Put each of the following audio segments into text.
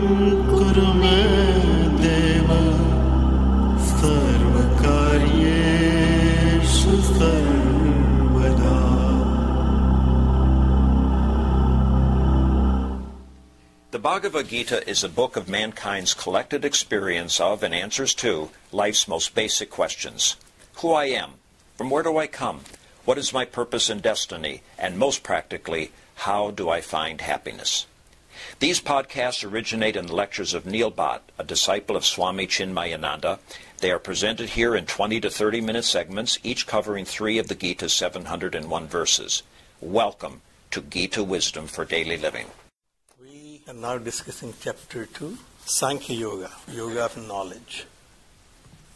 कुरु मे देव सर्वकार्येषु सर्वदा. The Bhagavad Gita is a book of mankind's collected experience of and answers to life's most basic questions. Who I am, from where do I come, what is my purpose and destiny, and most practically, how do I find happiness? These podcasts originate in the lectures of Neil Bhatt, a disciple of Swami Chinmayananda. They are presented here in 20 to 30-minute segments, each covering 3 of the Gita's 701 verses. Welcome to Gita Wisdom for Daily Living. We are now discussing Chapter 2, Sankhya Yoga, Yoga of Knowledge.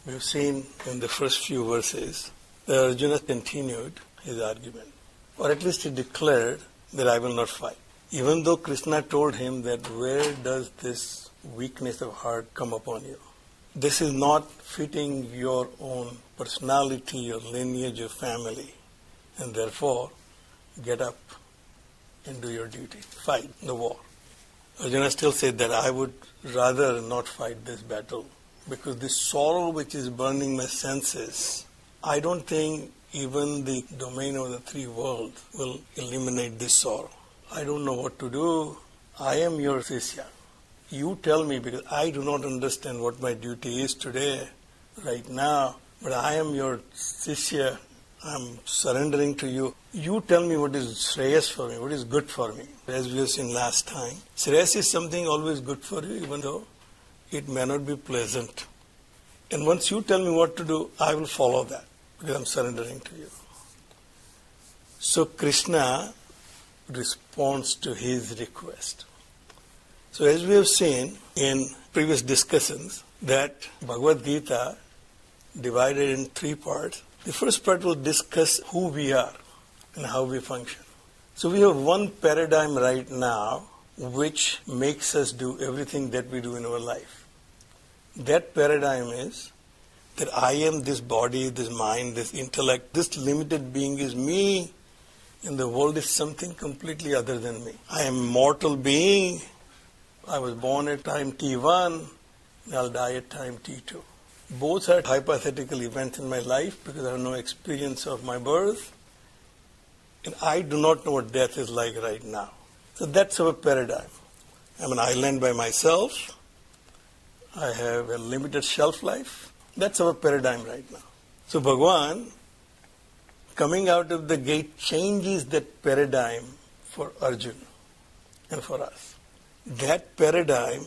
We've seen in the first few verses that Arjuna continued his argument, or at least he declared that I will not fight. Even though Krishna told him that where does this weakness of heart come upon you? This is not fitting your own personality, your lineage, your family, and therefore get up and do your duty. Fight the war. Arjuna still said that I would rather not fight this battle because this sorrow which is burning my senses, I don't think even the domain of the 3 worlds will eliminate this sorrow. I don't know what to do. I am your Sishya. You tell me because I do not understand what my duty is today, right now, but I am your Sishya. I'm surrendering to you. You tell me what is Shreyas for me, what is good for me. As we have seen last time, Shreyas is something always good for you, even though it may not be pleasant. And once you tell me what to do, I will follow that because I'm surrendering to you. So Krishna responds to his request. So as we have seen in previous discussions, that Bhagavad Gita divided in 3 parts. The first part will discuss who we are and how we function. So we have one paradigm right now which makes us do everything that we do in our life. That paradigm is that I am this body, this mind, this intellect, this limited being is me, and the world is something completely other than me. I am a mortal being. I was born at time T1, and I'll die at time T2. Both are hypothetical events in my life because I have no experience of my birth, and I do not know what death is like right now. So that's our paradigm. I'm an island by myself. I have a limited shelf life. That's our paradigm right now. So Bhagavan, coming out of the gate, changes that paradigm for Arjuna and for us. That paradigm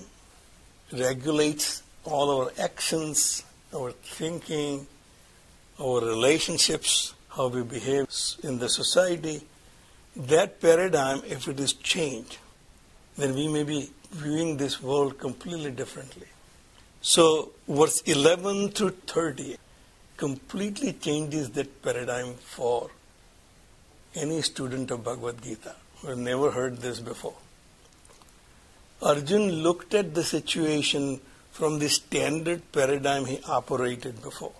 regulates all our actions, our thinking, our relationships, how we behave in the society. That paradigm, if it is changed, then we may be viewing this world completely differently. So verse 11 through 30 completely changes that paradigm for any student of Bhagavad Gita who has never heard this before. Arjuna looked at the situation from the standard paradigm he operated before.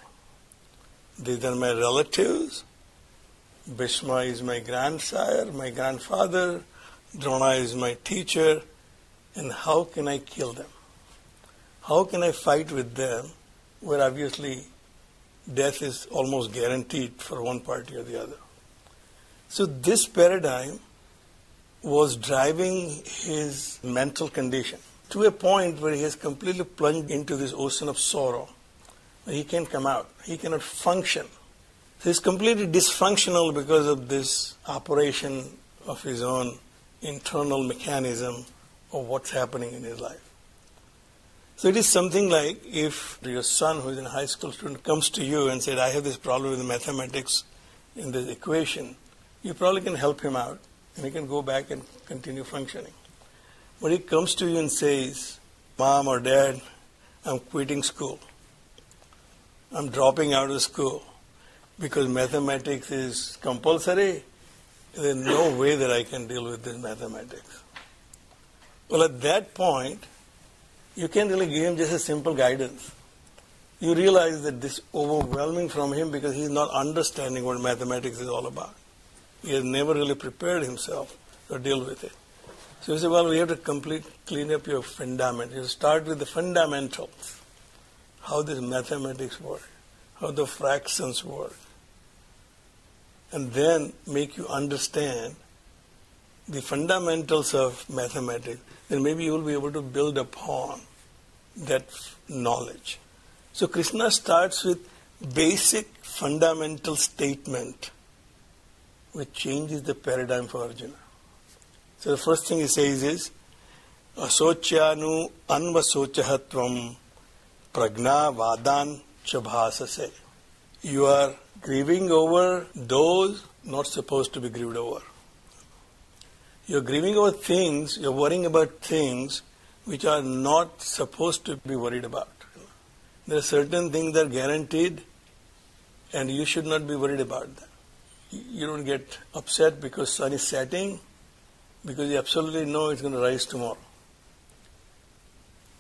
These are my relatives. Bhishma is my grandsire, my grandfather. Drona is my teacher. And how can I kill them? How can I fight with them where obviously death is almost guaranteed for one party or the other? So this paradigm was driving his mental condition to a point where he has completely plunged into this ocean of sorrow. He can't come out. He cannot function. So he's completely dysfunctional because of this operation of his own internal mechanism of what's happening in his life. So it is something like if your son who is a high school student comes to you and said, I have this problem with the mathematics in this equation, you probably can help him out and he can go back and continue functioning. But he comes to you and says, Mom or Dad, I'm quitting school. I'm dropping out of school because mathematics is compulsory. There's no way that I can deal with this mathematics. Well, at that point, you can't really give him just a simple guidance. You realize that this is overwhelming from him because he's not understanding what mathematics is all about. He has never really prepared himself to deal with it. So you say, well, we have to clean up your fundamentals. You start with the fundamentals. How this mathematics work, how the fractions work. And then make you understand the fundamentals of mathematics. Then maybe you will be able to build upon that knowledge. So Krishna starts with basic fundamental statement which changes the paradigm for Arjuna. So the first thing he says is, Asocyanu anvasochahatvam pragna vadan chabhasase. You are grieving over those not supposed to be grieved over. You're grieving over things, you're worrying about things which are not supposed to be worried about. There are certain things that are guaranteed and you should not be worried about them. You don't get upset because sun is setting, because you absolutely know it's going to rise tomorrow.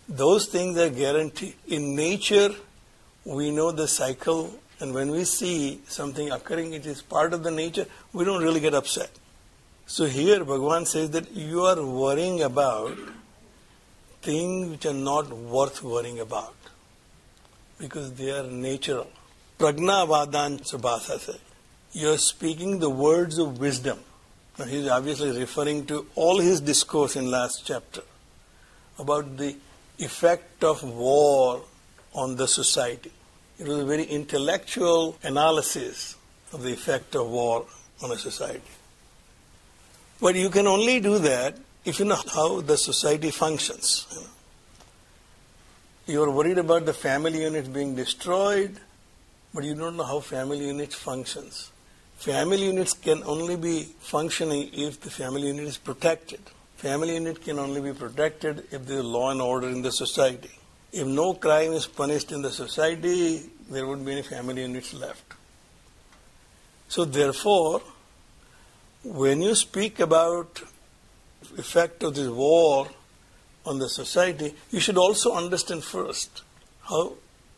Those things are guaranteed. In nature, we know the cycle, and when we see something occurring, it is part of the nature, we don't really get upset. So here Bhagavan says that you are worrying about things which are not worth worrying about because they are natural. Pragna vadan sabhasase. You are speaking the words of wisdom. Now he is obviously referring to all his discourse in last chapter about the effect of war on the society. It was a very intellectual analysis of the effect of war on a society. But you can only do that if you know how the society functions. You are worried about the family unit being destroyed, but you don't know how family unit functions. Family units can only be functioning if the family unit is protected. Family unit can only be protected if there is law and order in the society. If no crime is punished in the society, there wouldn't be any family units left. So therefore, when you speak about the effect of this war on the society, you should also understand first how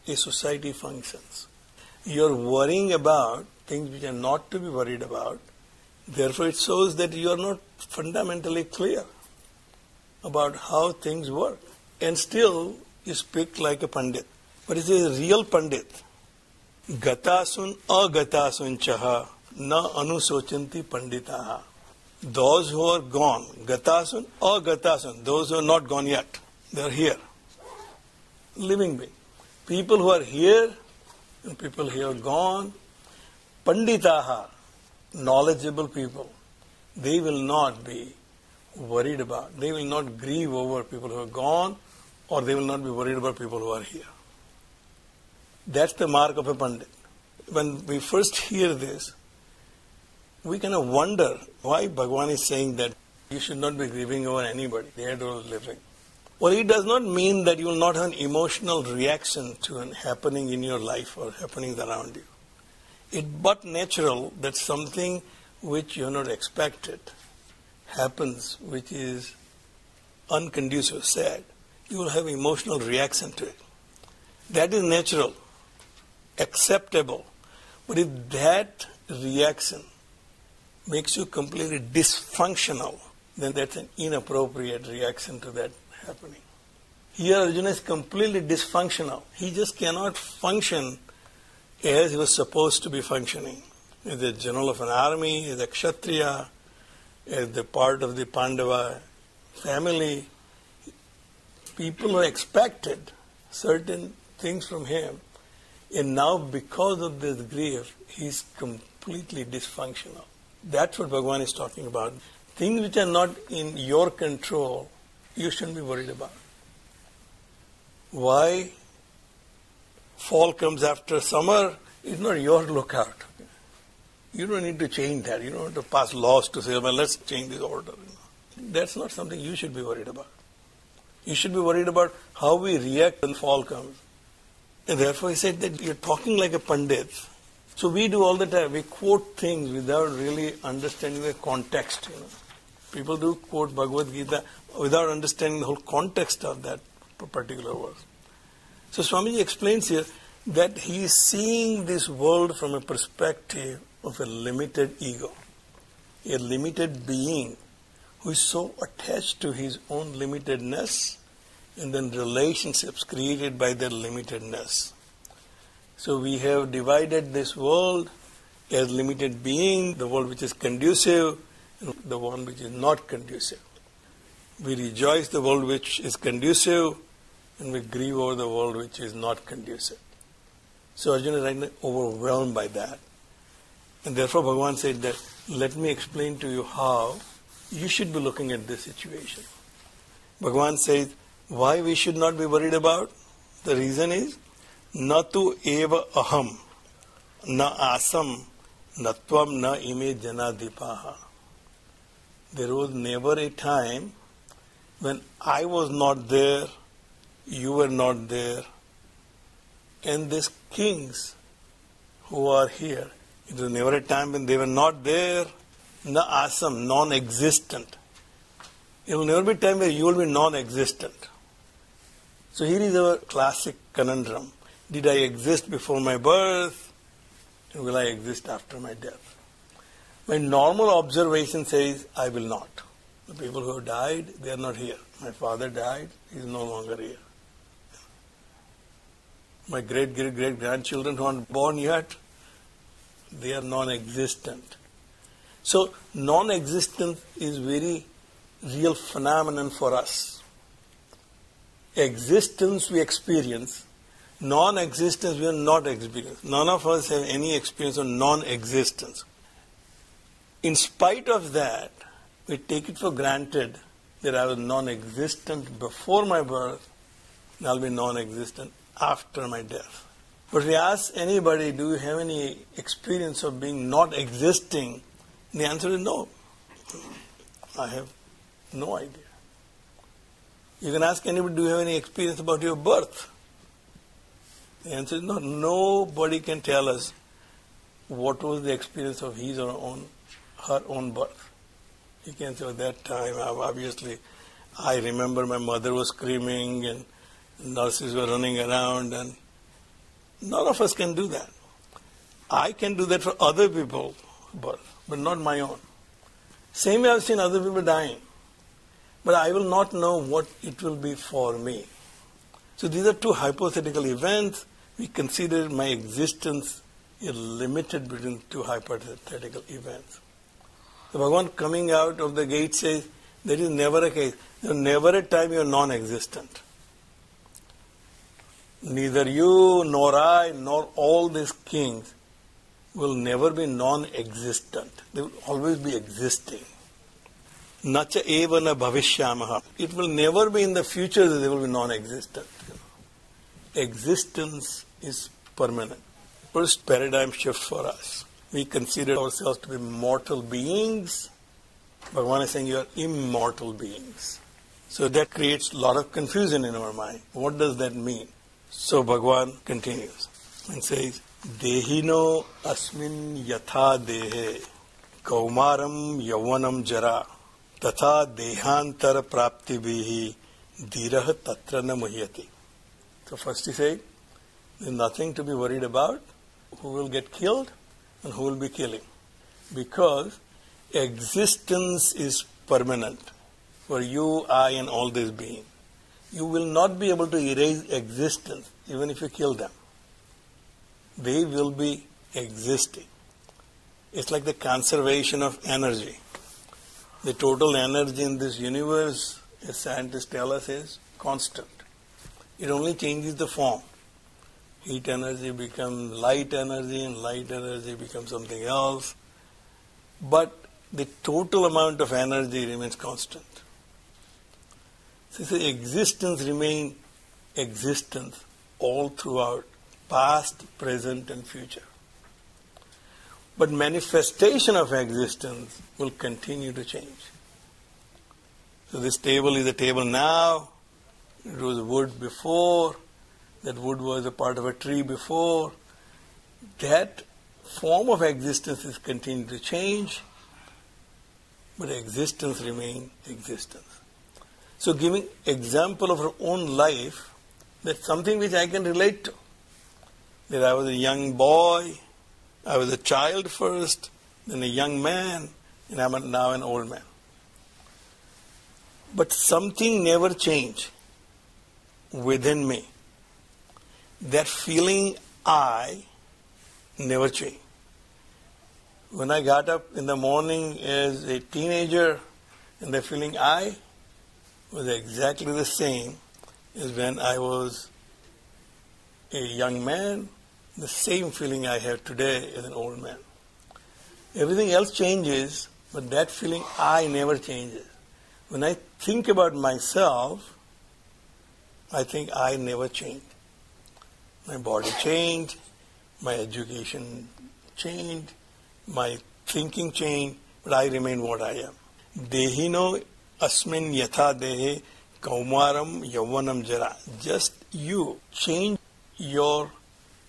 a society functions. You are worrying about things which are not to be worried about. Therefore, it shows that you are not fundamentally clear about how things work. And still, you speak like a pandit. But it is a real pandit. Gatasun agatasun chaha na anusochanti panditaha. Those who are gone, gatasun agatasun, those who are not gone yet, they are here. Living being. People who are here and people who are gone, panditaha, knowledgeable people, they will not be worried about. They will not grieve over people who are gone, or they will not be worried about people who are here. That's the mark of a pandit. When we first hear this, we kind of wonder why Bhagavan is saying that you should not be grieving over anybody, dead or living. Well, it does not mean that you will not have an emotional reaction to an happening in your life or happenings around you. It's but natural that something which you have not expected happens, which is unconducive, sad. You will have emotional reaction to it. That is natural, acceptable. But if that reaction makes you completely dysfunctional, then that's an inappropriate reaction to that happening. Here Arjuna is completely dysfunctional. He just cannot function as he was supposed to be functioning. As the general of an army, as a kshatriya, as the part of the Pandava family, people who expected certain things from him, and now because of this grief, he's completely dysfunctional. That's what Bhagavan is talking about. Things which are not in your control, you shouldn't be worried about. Why fall comes after summer is not your lookout. You don't need to change that. You don't have to pass laws to say, well, let's change this order. That's not something you should be worried about. You should be worried about how we react when fall comes. And therefore he said that you're talking like a pandit. So we do all the time. We quote things without really understanding the context. People do quote Bhagavad Gita without understanding the whole context of that particular verse. So Swamiji explains here that he is seeing this world from a perspective of a limited ego, a limited being who is so attached to his own limitedness and then relationships created by that limitedness. So we have divided this world as limited being, the world which is conducive and the one which is not conducive. We rejoice the world which is conducive and we grieve over the world which is not conducive. So Arjuna is right now overwhelmed by that. And therefore Bhagavan said that, let me explain to you how you should be looking at this situation. Bhagavan says, why we should not be worried about? The reason is, na tu eva aham, na asam, na tvam, na ime janadipaha. There was never a time when I was not there, you were not there, and these kings who are here, it was never a time when they were not there, na asam, non-existent. It will never be a time where you will be non-existent. So here is our classic conundrum. Did I exist before my birth? And will I exist after my death? My normal observation says, I will not. The people who have died, they are not here. My father died, he is no longer here. My great-great-great-grandchildren who aren't born yet, they are non-existent. So non-existence is very real phenomenon for us. Existence we experience, non-existence we are not experience. None of us have any experience of non-existence. In spite of that, we take it for granted that I was non-existent before my birth, and I'll be non-existent after my death. But if we ask anybody, do you have any experience of being not existing? And the answer is no. I have no idea. You can ask anybody, do you have any experience about your birth? The answer is no. Nobody can tell us what was the experience of his or her own birth. You can say, at that time, obviously, I remember my mother was screaming and nurses were running around, and none of us can do that. I can do that for other people's birth, but not my own. Same way I've seen other people dying. But I will not know what it will be for me. So these are two hypothetical events. We consider my existence is limited between two hypothetical events. So Bhagavan coming out of the gate says, there is never a case. There is never a time you are non-existent. Neither you, nor I, nor all these kings will never be non-existent. They will always be existing. Nacha eva na bhavishyamaha. It will never be in the future that they will be non-existent. Existence is permanent. First paradigm shift for us. We consider ourselves to be mortal beings. Bhagavan is saying you are immortal beings. So that creates a lot of confusion in our mind. What does that mean? So Bhagavan continues and says, Dehino asmin yatha dehe kaumaram yavanam jara tatha dehantara prapti bihi dirah tatra na muhyati. So first he said, there is nothing to be worried about. Who will get killed and who will be killing. Because existence is permanent for you, I, and all these beings. You will not be able to erase existence even if you kill them. They will be existing. It's like the conservation of energy. The total energy in this universe, as scientists tell us, is constant. It only changes the form. Heat energy becomes light energy, and light energy becomes something else. But the total amount of energy remains constant. So existence remains existence all throughout, past, present, and future. But manifestation of existence will continue to change. So this table is a table now. It was wood before. That wood was a part of a tree before. That form of existence is continuing to change, but existence remains existence. So giving example of our own life, that's something which I can relate to. That I was a young boy, I was a child first, then a young man, and I'm now an old man. But something never changed within me. That feeling I never changed. When I got up in the morning as a teenager, and the feeling I was exactly the same as when I was a young man, the same feeling I have today as an old man. Everything else changes, but that feeling I never changes. When I think about myself, I think I never changed. My body changed, my education changed, my thinking changed, but I remain what I am. Dehino asmin yatha dehe kaumaram yauvanam jara. Just you change your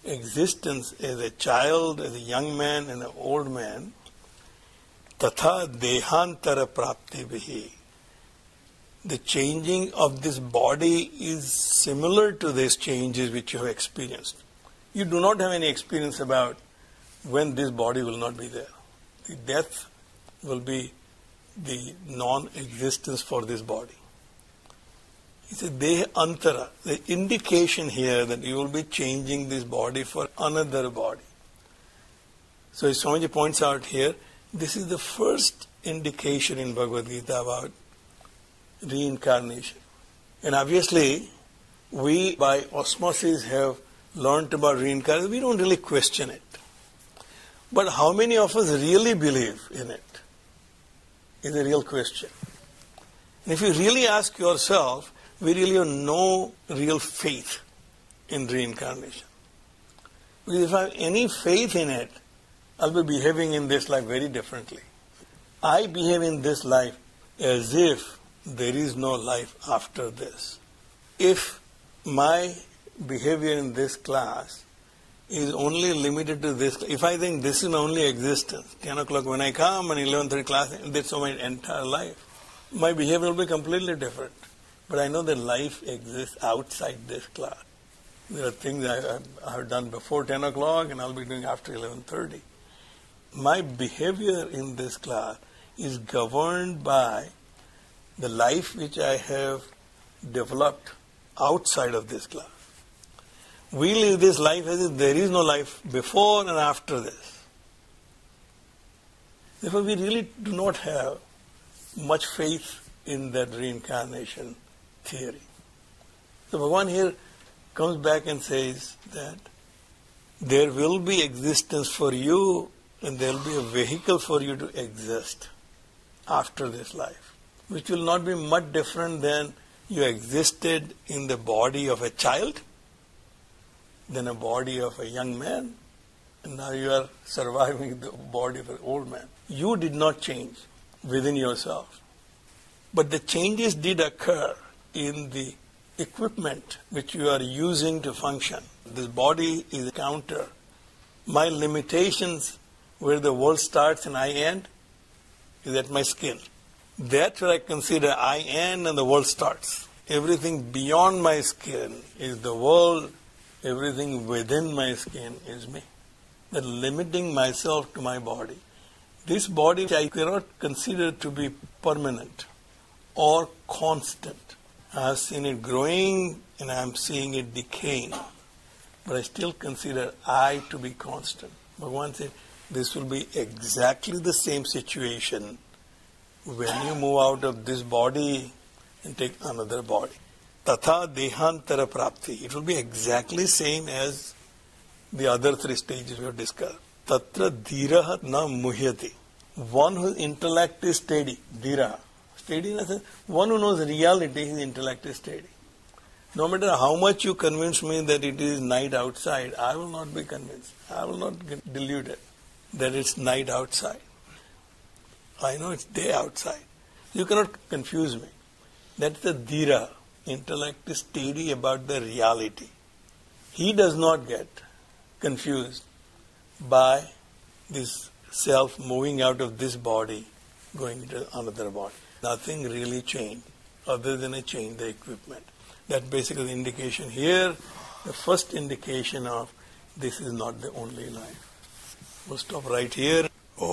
existence as a child, as a young man, and an old man. Tatha dehantara prapti vihi. The changing of this body is similar to these changes which you have experienced. You do not have any experience about when this body will not be there. The death will be the non-existence for this body. It's a deha antara, the indication here that you will be changing this body for another body. So as Swamiji points out here, this is the first indication in Bhagavad Gita about reincarnation. And obviously, we by osmosis have learned about reincarnation. We don't really question it. But how many of us really believe in it is a real question. And if you really ask yourself, we really have no real faith in reincarnation. Because if I have any faith in it, I'll be behaving in this life very differently. I behave in this life as if there is no life after this. If my behavior in this class is only limited to this, if I think this is my only existence, 10 o'clock when I come and 11:30 class, that's my entire life, my behavior will be completely different. But I know that life exists outside this class. There are things I have done before 10 o'clock and I'll be doing after 11:30. My behavior in this class is governed by the life which I have developed outside of this class. We live this life as if there is no life before and after this. Therefore, we really do not have much faith in that reincarnation theory. So Bhagavan here comes back and says that there will be existence for you and there will be a vehicle for you to exist after this life, which will not be much different than you existed in the body of a child, then a body of a young man, and now you are surviving the body of an old man. You did not change within yourself. But the changes did occur in the equipment which you are using to function. This body is a counter. My limitations, where the world starts and I end, is at my skin. That's where I consider I end and the world starts. Everything beyond my skin is the world. Everything within my skin is me. That limiting myself to my body. This body I cannot consider to be permanent or constant. I have seen it growing and I am seeing it decaying. But I still consider I to be constant. Bhagavan said, this will be exactly the same situation when you move out of this body and take another body. Tatha dehantara prapti. It will be exactly same as the other three stages we have discussed. Tatra dhiraha na muhyati. One whose intellect is steady. Dhiraha. Steady in a sense, one who knows reality, his intellect is steady. No matter how much you convince me that it is night outside, I will not be convinced. I will not get deluded that it's night outside. I know it's day outside. You cannot confuse me. That's the dhira. Intellect is steady about the reality. He does not get confused by this self moving out of this body, going into another body. Nothing really changed other than a change the equipment. That basically the indication here, the first indication of this is not the only life. We'll stop right here. Om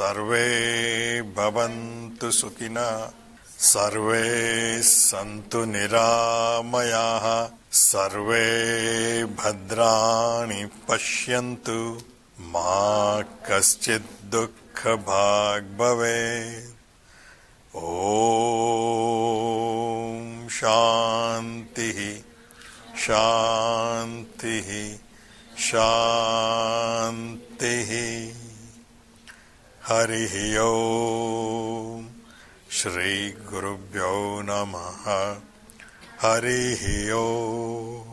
सर्वे भवन्तु सुखिनः सर्वे सन्तु निरामयाः सर्वे भद्राणि पश्यन्तु मा कश्चित् दुःखभाग् भवेत्। ॐ शान्तिः शान्तिः शान्तिः। हरिः ओम्। श्री गुरुभ्यो नमः। हरिः ओम्।